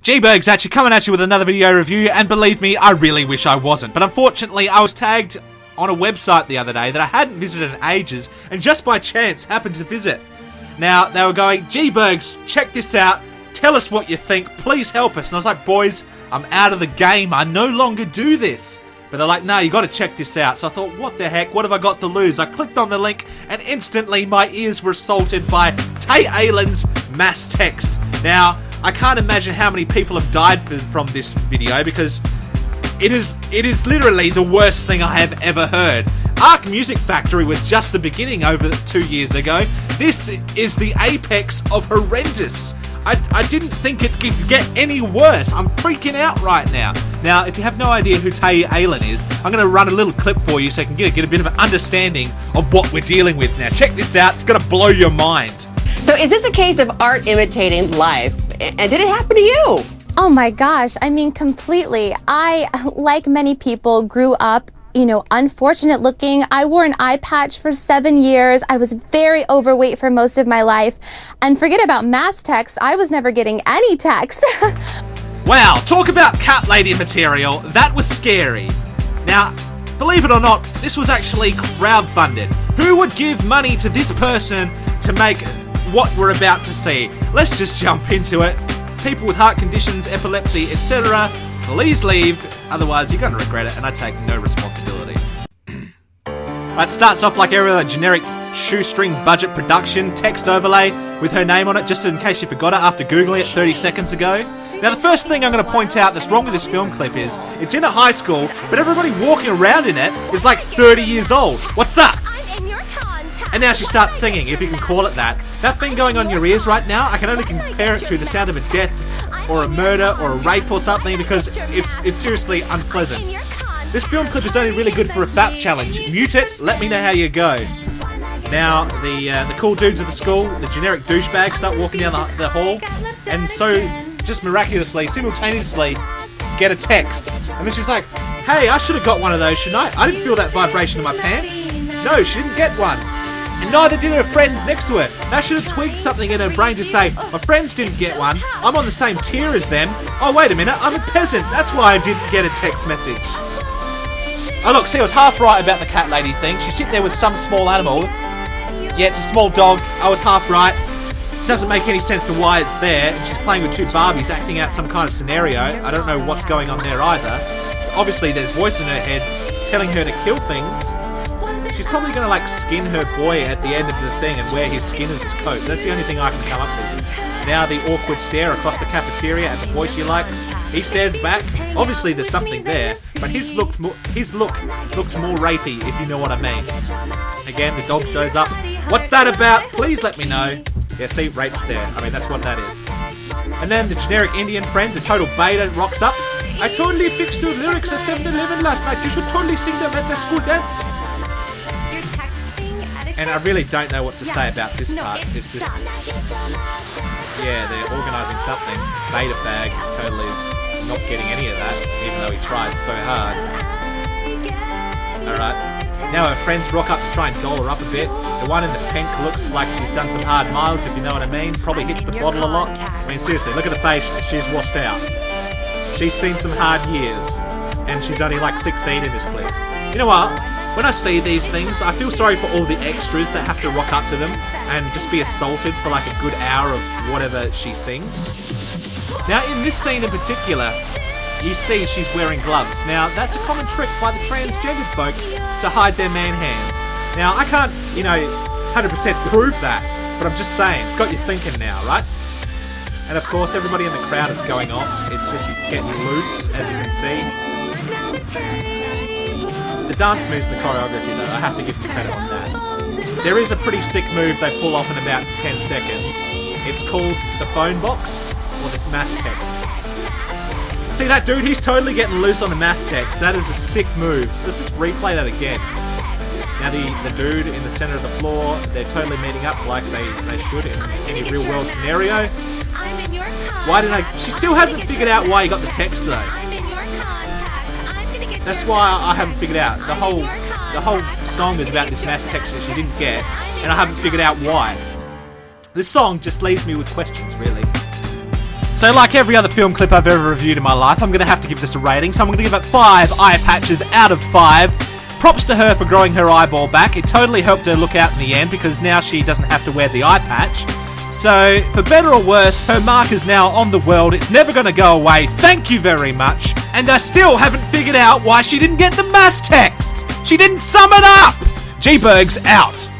G-Berg's actually coming at you with another video review, and believe me, I really wish I wasn't. But unfortunately, I was tagged on a website the other day that I hadn't visited in ages, and just by chance happened to visit. Now, they were going, G-Bergs, check this out, tell us what you think, please help us. And I was like, boys, I'm out of the game, I no longer do this. But they're like, no, you got to check this out. So I thought, what the heck, what have I got to lose? I clicked on the link, and instantly my ears were assaulted by Allyn's mass text. Now, I can't imagine how many people have died from this video, because it is literally the worst thing I have ever heard. Arc Music Factory was just the beginning over 2 years ago. This is the apex of horrendous. I didn't think it could get any worse. I'm freaking out right now. Now, if you have no idea who Allyn is, I'm going to run a little clip for you so you can get a bit of an understanding of what we're dealing with now. Check this out. It's going to blow your mind. So is this a case of art imitating life? And did it happen to you? Oh my gosh, I mean, completely. I, like many people, grew up, unfortunate looking. I wore an eye patch for 7 years. I was very overweight for most of my life. And forget about mass texts, I was never getting any texts. Wow, talk about cat lady material. That was scary. Now, believe it or not, this was actually crowdfunded. Who would give money to this person to make what we're about to see? Let's just jump into it. People with heart conditions, epilepsy, etc., please leave, otherwise you're going to regret it, and I take no responsibility. Right, starts off like every other generic shoestring budget production text overlay with her name on it, just in case you forgot it after Googling it 30 seconds ago. Now, the first thing I'm going to point out that's wrong with this film clip is, it's in a high school, but everybody walking around in it is like 30 years old. What's up? And now she starts singing, if you can call it that. That thing going on in your ears right now, I can only compare it to the sound of a death or a murder or a rape or something, because it's seriously unpleasant. This film clip is only really good for a FAP challenge. Mute it, let me know how you go. Now, the cool dudes at the school, the generic douchebags, start walking down the hall, and so just miraculously, simultaneously, get a text. And then she's like, hey, I should have got one of those, shouldn't I? I didn't feel that vibration in my pants. No, she didn't get one. And neither did her friends next to her. That should have tweaked something in her brain to say, my friends didn't get one, I'm on the same tier as them. Oh, wait a minute, I'm a peasant, that's why I didn't get a text message. Oh look, see, I was half right about the cat lady thing. She's sitting there with some small animal. Yeah, it's a small dog, I was half right. Doesn't make any sense to why it's there, and she's playing with two Barbies, acting out some kind of scenario. I don't know what's going on there either. Obviously, there's a voice in her head telling her to kill things. She's probably going to skin her boy at the end of the thing and wear his skin as his coat. That's the only thing I can come up with. Now the awkward stare across the cafeteria at the boy she likes. He stares back. Obviously there's something there, but his look looks more rapey, if you know what I mean. Again, the dog shows up. What's that about? Please let me know. Yeah, see, rape stare. I mean, that's what that is. And then the generic Indian friend, the total beta, rocks up. I totally fixed your lyrics at 7-Eleven last night. You should totally sing them at the school dance. And I really don't know what to say about this part. It's just, yeah, they're organising something. Beta fag, totally not getting any of that, even though he tried so hard. Alright, now her friends rock up to try and doll her up a bit. The one in the pink looks like she's done some hard miles, if you know what I mean. Probably hits the bottle a lot. I mean, seriously, look at the face, she's washed out. She's seen some hard years, and she's only like 16 in this clip. You know what? When I see these things, I feel sorry for all the extras that have to rock up to them and just be assaulted for like a good hour of whatever she sings. Now, in this scene in particular, you see she's wearing gloves. Now, that's a common trick by the transgendered folk to hide their man hands. Now, I can't, 100% prove that, but I'm just saying, it's got you thinking now, right? And of course, everybody in the crowd is going off. It's just getting loose, as you can see. The dance moves and the choreography, though, I have to give them credit on that. There is a pretty sick move they pull off in about 10 seconds. It's called the phone box, or the mass text. See that dude? He's totally getting loose on the mass text. That is a sick move. Let's just replay that again. Now the dude in the center of the floor, they're totally meeting up like they should in any real world scenario. She still hasn't figured out why he got the text though. That's why I haven't figured out. The whole song is about this mass text that she didn't get, and I haven't figured out why. This song just leaves me with questions, really. So like every other film clip I've ever reviewed in my life, I'm going to have to give this a rating. So I'm going to give it 5 eye patches out of 5. Props to her for growing her eyeball back. It totally helped her look out in the end because now she doesn't have to wear the eye patch. So, for better or worse, her mark is now on the world. It's never going to go away. Thank you very much. And I still haven't figured out why she didn't get the mass text. She didn't sum it up. G-Berg's out.